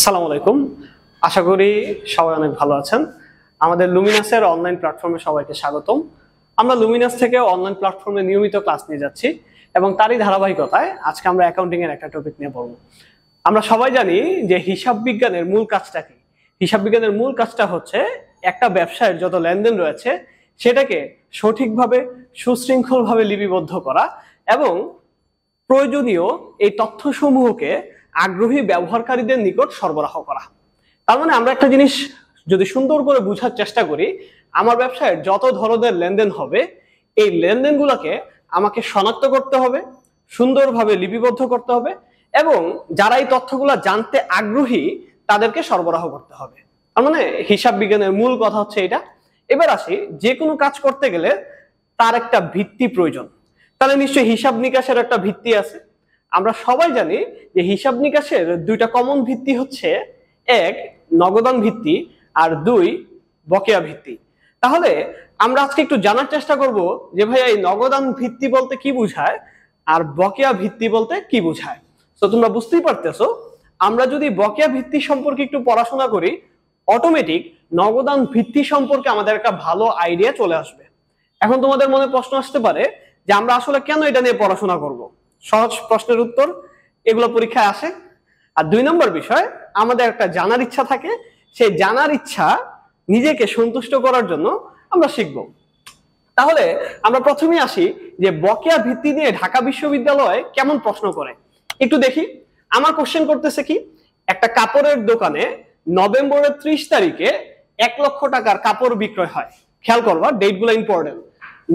আসসালামু আলাইকুম। আশা করি সবাই অনেক ভালো আছেন। আমাদের লুমিনাসের অনলাইন প্ল্যাটফর্মে সবাইকে স্বাগতম। আমরা লুমিনাস থেকে অনলাইন প্ল্যাটফর্মে নিয়মিত ক্লাস নিয়ে যাচ্ছি এবং তারই ধারাবাহিকতায় আজকে আমরা অ্যাকাউন্টিং এর একটা টপিক নিয়ে পড়ব। আমরা সবাই জানি যে হিসাব বিজ্ঞানের মূল কাজটা কি। হিসাব বিজ্ঞানের মূল কাজটা হচ্ছে একটা ব্যবসায়ের যত লেনদেন রয়েছে সেটাকে সঠিকভাবে সুশৃঙ্খলভাবে লিপিবদ্ধ করা এবং প্রয়োজনীয় এই তথ্যসমূহকে আগ্রহী ব্যবহারকারীদের নিকট সরবরাহ করা। তার মানে আমরা একটা জিনিস যদি সুন্দর করে বোঝার চেষ্টা করি, আমার ব্যবসায় যত ধরনের লেনদেন হবে এই লেনদেনগুলোকে আমাকে শনাক্ত করতে হবে, সুন্দরভাবে লিপিবদ্ধ করতে হবে এবং যারা এই তথ্যগুলো জানতে আগ্রহী তাদেরকে সরবরাহ করতে হবে। তার মানে হিসাব বিজ্ঞানের মূল কথা হচ্ছে এটা। এবার আসি, যে কোনো কাজ করতে গেলে তার একটা ভিত্তি প্রয়োজন। তাহলে নিশ্চয়ই হিসাব নিকাশের একটা ভিত্তি আছে। আমরা সবাই জানি যে হিসাব নিকাশের দুইটা কমন ভিত্তি হচ্ছে, এক নগদান ভিত্তি আর দুই বকেয়া ভিত্তি। তাহলে আমরা আজকে একটু জানার চেষ্টা করব যে ভাই এই নগদান ভিত্তি বলতে কি বোঝায় আর বকেয়া ভিত্তি বলতে কি বোঝায়। তো তোমরা বুঝতেই পারতেছো, আমরা যদি বকেয়া ভিত্তি সম্পর্কে একটু পড়াশোনা করি অটোমেটিক নগদান ভিত্তি সম্পর্কে আমাদের একটা ভালো আইডিয়া চলে আসবে। এখন তোমাদের মনে প্রশ্ন আসতে পারে যে আমরা আসলে কেন এটা নিয়ে পড়াশোনা করব। সহজ প্রশ্নের উত্তর, এগুলো পরীক্ষায় আসে। আর দুই নম্বর বিষয়, আমাদের একটা জানার ইচ্ছা থাকে, সেই জানার ইচ্ছা নিজেকে সন্তুষ্ট করার জন্য আমরা শিখব। তাহলে আমরা প্রথমেই আসি যে বকেয়া ভিত্তি নিয়ে ঢাকা বিশ্ববিদ্যালয় কেমন প্রশ্ন করে একটু দেখি। আমার কোশ্চেন করতেছে কি, একটা কাপড়ের দোকানে নভেম্বরের 30 তারিখে 1 লক্ষ টাকার কাপড় বিক্রয় হয়। খেয়াল করবা, ডেটগুলো ইম্পর্টেন্ট।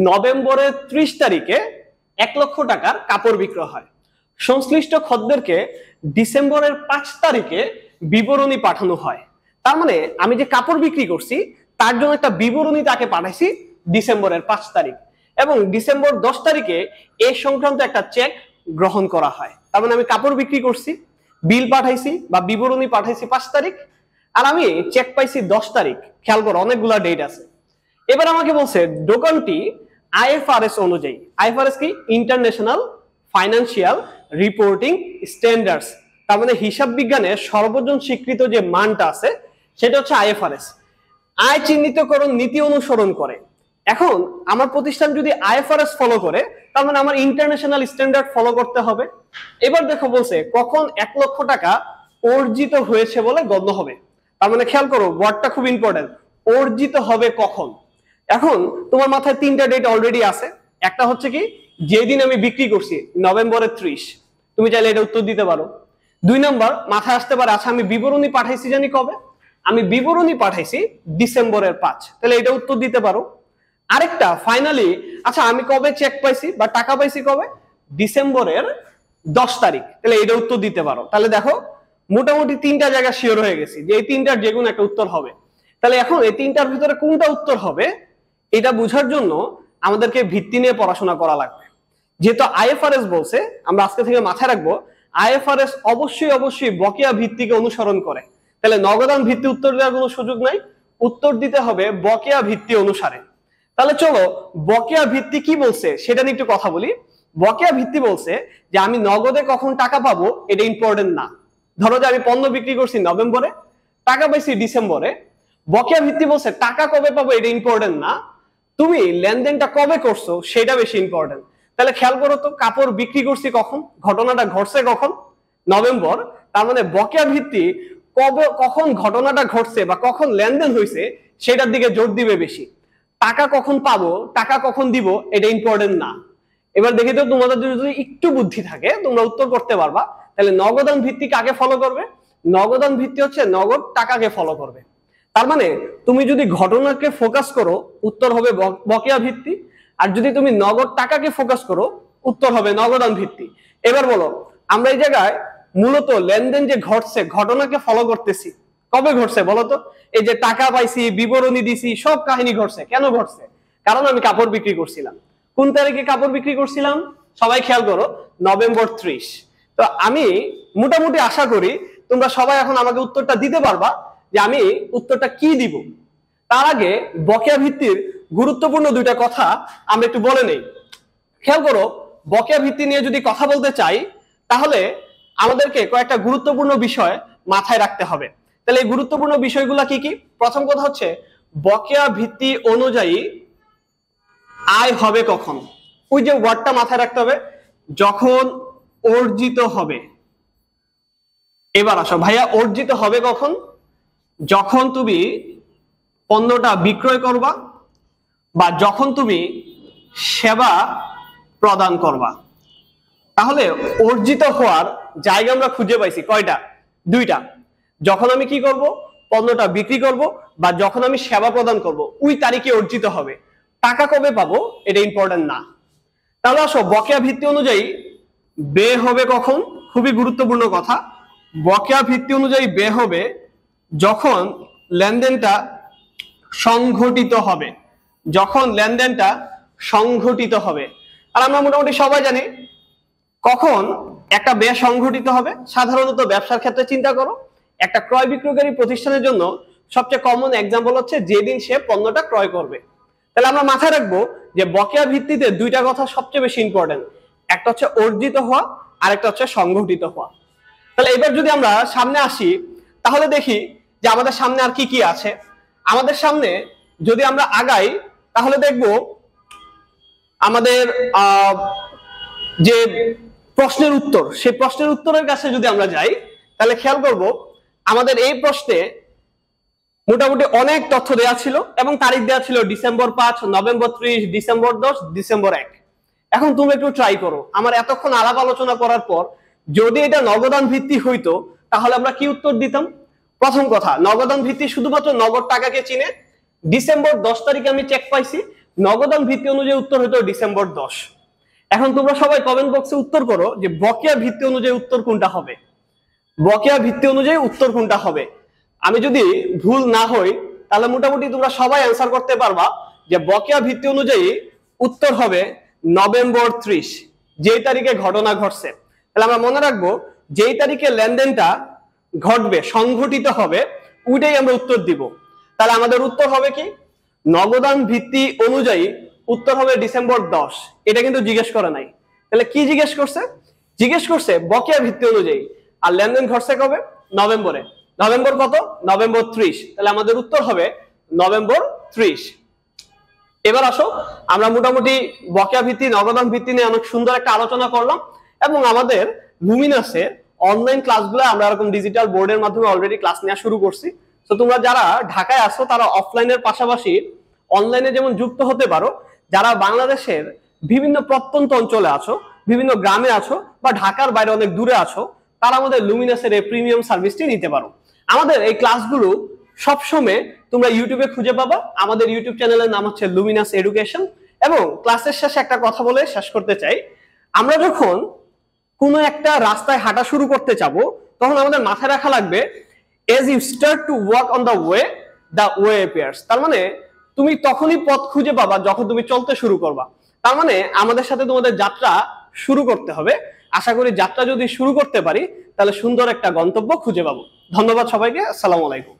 নভেম্বরের 30 তারিখে 1 লক্ষ টাকার কাপড় বিক্রয় হয়। সংশ্লিষ্ট খদ্দেরকে ডিসেম্বরের 5 তারিখে বিবরণী পাঠানো হয়। তার মানে আমি যে কাপড় বিক্রি করছি তার জন্য একটা বিবরণী তাকে পাঠাইছি ডিসেম্বরের 5 তারিখ এবং ডিসেম্বর 10 তারিখে এই সংক্রান্ত একটা চেক গ্রহণ করা হয়। তার মানে আমি কাপড় বিক্রি করছি, বিল পাঠাইছি বা বিবরণী পাঠাইছি 5 তারিখ আর আমি চেক পাইছি 10 তারিখ। খেয়াল করো, অনেকগুলা ডেট আছে। এবার আমাকে বলছে দোকানটি আইএফআরএস অনুযায়ী, আইএফআরএস কি, ইন্টারন্যাশনাল ফাইন্যান্সিয়াল রিপোর্টিং স্ট্যান্ডার্ডস, তার মানে হিসাব বিজ্ঞানের সর্বজন স্বীকৃত যে মানটা আছে সেটা হচ্ছে আইএফআরএস, আয় চিহ্নিতকরণ নীতি অনুসরণ করে। এখন আমার প্রতিষ্ঠান যদি আইএফআরএস ফলো করে তার মানে আমার ইন্টারন্যাশনাল স্ট্যান্ডার্ড ফলো করতে হবে। এবার দেখো বলছে কখন 1 লক্ষ টাকা অর্জিত হয়েছে বলে গণ্য হবে। তার মানে খেয়াল করো, ওয়ার্ডটা খুব ইম্পর্টেন্ট, অর্জিত হবে কখন। এখন তোমার মাথায় 3টা ডেট অলরেডি আছে। একটা হচ্ছে কি, যেদিন আমি বিক্রি করছি নভেম্বরের 30, তুমি চাইলে এটা উত্তর দিতে পারো। 2 নম্বর মাথায় আসতে পারে, আচ্ছা আমি বিবরণী পাঠাইছি জানি কবে, আমি বিবরণী পাঠাইছি ডিসেম্বরের 5, তাহলে এটা উত্তর দিতে পারো। আরেকটা ফাইনালি, আচ্ছা আমি কবে চেক পাইছি বা টাকা পাইছি কবে, ডিসেম্বরের 10 তারিখ, তাহলে এটা উত্তর দিতে পারো। তাহলে দেখো মোটামুটি 3টা জায়গা শিওর হয়ে গেছি যে এই 3টার যে কোনো একটা উত্তর হবে। তাহলে এখন এই 3টার ভিতরে কোনটা উত্তর হবে এটা বোঝার জন্য আমাদেরকে ভিত্তি নিয়ে পড়াশোনা করা লাগবে। যেহেতু আইএফআরএস বলছে, আমরা আজকে থেকে মাথায় রাখবো আইএফআরএস অবশ্যই বকেয়া ভিত্তিকে অনুসরণ করে। তাহলে নগদান ভিত্তি উত্তর দেওয়ার কোনো সুযোগ নাই, উত্তর দিতে হবে বকেয়া ভিত্তি অনুসারে। তাহলে চলো বকেয়া ভিত্তি কি বলছে সেটা নিয়ে একটু কথা বলি। বকেয়া ভিত্তি বলছে যে আমি নগদে কখন টাকা পাবো এটা ইম্পর্টেন্ট না। ধরো যে আমি পণ্য বিক্রি করছি নভেম্বরে, টাকা পাইছি ডিসেম্বরে, বকেয়া ভিত্তি বলছে টাকা কবে পাবো এটা ইম্পর্টেন্ট না, তুমি লেনদেনটা কবে করছো সেটা বেশি ইম্পর্টেন্ট। তাহলে খেয়াল করো তো, কাপড় বিক্রি করছি কখন, ঘটনাটা ঘটছে কখন, নভেম্বর। তার মানে বকেয়া ভিত্তি কবে, কখন ঘটনাটা ঘটছে বা কখন লেনদেন হয়েছে সেটার দিকে জোর দিবে বেশি। টাকা কখন পাবো, টাকা কখন দিব এটা ইম্পর্টেন্ট না। এবার দেখি তো তোমাদের যদি একটু বুদ্ধি থাকে তোমরা উত্তর করতে পারবা। তাহলে নগদান ভিত্তি কাকে ফলো করবে, নগদান ভিত্তি হচ্ছে নগদ টাকাকে ফলো করবে। তার মানে তুমি যদি ঘটনাকে ফোকাস করো উত্তর হবে বকেয়া ভিত্তি, আর যদি তুমি নগদ টাকাকে ফোকাস করো উত্তর হবে নগদান ভিত্তি। এবার বলো, আমরা এই জায়গায় মূলত লেনদেন যে ঘটছে ঘটনাকে ফলো করতেছি, কবে ঘটছে বলো তো? এই যে টাকা পাইছি, বিবরণী দিছি, সব কাহিনী ঘটছে। কেন ঘটছে? কারণ আমি কাপড় বিক্রি করছিলাম। কোন তারিখে কাপড় বিক্রি করছিলাম সবাই খেয়াল করো, নভেম্বর 30। তো আমি মোটামুটি আশা করি তোমরা সবাই এখন আমাকে উত্তরটা দিতে পারবা যে আমি উত্তরটা কি দিব। তার আগে বকেয়া ভিত্তির গুরুত্বপূর্ণ 2টা কথা আমরা একটু বলে নেই। খেয়াল করো, বকেয়া ভিত্তি নিয়ে যদি কথা বলতে চাই তাহলে আমাদেরকে কয়েকটা গুরুত্বপূর্ণ বিষয় মাথায় রাখতে হবে। তাহলে এই গুরুত্বপূর্ণ বিষয়গুলো কি কি? প্রথম কথা হচ্ছে বকেয়া ভিত্তি অনুযায়ী আয় হবে কখন। ওই যে ওয়ার্ডটা মাথায় রাখতে হবে, যখন অর্জিত হবে। এবার আসো ভাইয়া, অর্জিত হবে কখন? যখন তুমি পণ্যটা বিক্রয় করবা বা যখন তুমি সেবা প্রদান করবা। তাহলে অর্জিত হওয়ার জায়গা আমরা খুঁজে পাইছি কয়টা? দুইটা। যখন আমি কি করব, পণ্যটা বিক্রি করব বা যখন আমি সেবা প্রদান করব, ওই তারিখে অর্জিত হবে। টাকা কবে পাবো এটা ইম্পর্টেন্ট না। তাহলে আসো বকেয়া ভিত্তি অনুযায়ী ব্যয় হবে কখন? খুবই গুরুত্বপূর্ণ কথা। বকেয়া ভিত্তি অনুযায়ী ব্যয় হবে যখন লেনদেনটা সংঘটিত হবে। যখন লেনদেনটা সংঘটিত হবে। আর আমরা মোটামুটি সবাই জানি কখন একটা ব্যয় সংঘটিত হবে। সাধারণত ব্যবসার ক্ষেত্রে চিন্তা করো, একটা ক্রয় বিক্রয়কারী প্রতিষ্ঠানের জন্য সবচেয়ে কমন এক্সাম্পল হচ্ছে যেদিন সে পণ্যটা ক্রয় করবে। তাহলে আমরা মাথায় রাখবো যে বকেয়া ভিত্তিতে দুইটা কথা সবচেয়ে বেশি ইম্পর্টেন্ট, একটা হচ্ছে অর্জিত হওয়া আর একটা হচ্ছে সংঘটিত হওয়া। তাহলে এবার যদি আমরা সামনে আসি তাহলে দেখি যে আমাদের সামনে আর কি কি আছে। আমাদের সামনে যদি আমরা আগাই তাহলে দেখব আমাদের যে প্রশ্নের উত্তর, সেই প্রশ্নের উত্তরের কাছে যদি আমরা যাই তাহলে খেয়াল করব আমাদের এই প্রশ্নে মোটামুটি অনেক তথ্য দেওয়া ছিল এবং তারিখ দেওয়া ছিল ডিসেম্বর 5, নভেম্বর 30, ডিসেম্বর 10, ডিসেম্বর 1। এখন তুমি একটু ট্রাই করো, আমার এতক্ষণ আলাপ আলোচনা করার পর যদি এটা নগদান ভিত্তি হইতো তাহলে আমরা কি উত্তর দিতাম? প্রথম কথা, নগদান ভিত্তি শুধুমাত্র নগদ টাকাকে চিনে। ডিসেম্বর 10 তারিখে আমি চেক পাইছি, নগদান ভিত্তি অনুযায়ী উত্তর হইতো ডিসেম্বর 10। এখন তোমরা সবাই কমেন্ট বক্সে উত্তর করো যে বকেয়া ভিত্তি অনুযায়ী উত্তর কোনটা হবে। বকেয়া ভিত্তি অনুযায়ী উত্তর কোনটা হবে? আমি যদি ভুল না হই তাহলে মোটামুটি তোমরা সবাই অ্যান্সার করতে পারবা যে বকেয়া ভিত্তি অনুযায়ী উত্তর হবে নভেম্বর 30, যেই তারিখে ঘটনা ঘটছে। তাহলে আমরা মনে রাখবো যেই তারিখে লেনদেনটা ঘটবে, সংঘটিত হবে, ওইটাই আমরা উত্তর দিব। তাহলে আমাদের উত্তর হবে কি? নগদান ভিত্তি অনুযায়ী উত্তর হবে ডিসেম্বর 10। এটা কিন্তু জিজ্ঞেস করে নাই। তাহলে কি জিজ্ঞেস করছে? জিজ্ঞেস করছে বকেয়া ভিত্তি অনুযায়ী, আর লেনদেন ঘটছে কবে? নভেম্বরে। নভেম্বর কত? নভেম্বর 30। তাহলে আমাদের উত্তর হবে নভেম্বর 30। এবার আসো, আমরা মোটামুটি বকেয়া ভিত্তি, নগদান ভিত্তি নিয়ে অনেক সুন্দর একটা আলোচনা করলাম এবং আমাদের লুমিনাসের অনলাইন ক্লাসগুলো আমরা এরকম ডিজিটাল বোর্ডের মাধ্যমে অলরেডি ক্লাস নেওয়া শুরু করছি। তো তোমরা যারা ঢাকায় আসো তারা অফলাইনের পাশাপাশি অনলাইনে যেমন যুক্ত হতে পারো, যারা বাংলাদেশের বিভিন্ন প্রত্যন্ত অঞ্চলে আছো, বিভিন্ন গ্রামে আছো বা ঢাকার বাইরে অনেক দূরে আছো, তারা আমাদের লুমিনাসের এই প্রিমিয়াম সার্ভিসটি নিতে পারো। আমাদের এই ক্লাসগুলো সবসময় তোমরা ইউটিউবে খুঁজে পাবা। আমাদের ইউটিউব চ্যানেলের নাম হচ্ছে লুমিনাস এডুকেশন। এবং ক্লাসের শেষে একটা কথা বলে শেষ করতে চাই, আমরা যখন কোনো একটা রাস্তায় হাঁটা শুরু করতে যাবো তখন আমাদের মাথায় রাখা লাগবে as you start to walk on the way appears। তার মানে তুমি তখনই পথ খুঁজে পাবা যখন তুমি চলতে শুরু করবা। তার মানে আমাদের সাথে তোমাদের যাত্রা শুরু করতে হবে। আশা করি যাত্রা যদি শুরু করতে পারি তাহলে সুন্দর একটা গন্তব্য খুঁজে পাবো। ধন্যবাদ সবাইকে। আসসালামু আলাইকুম।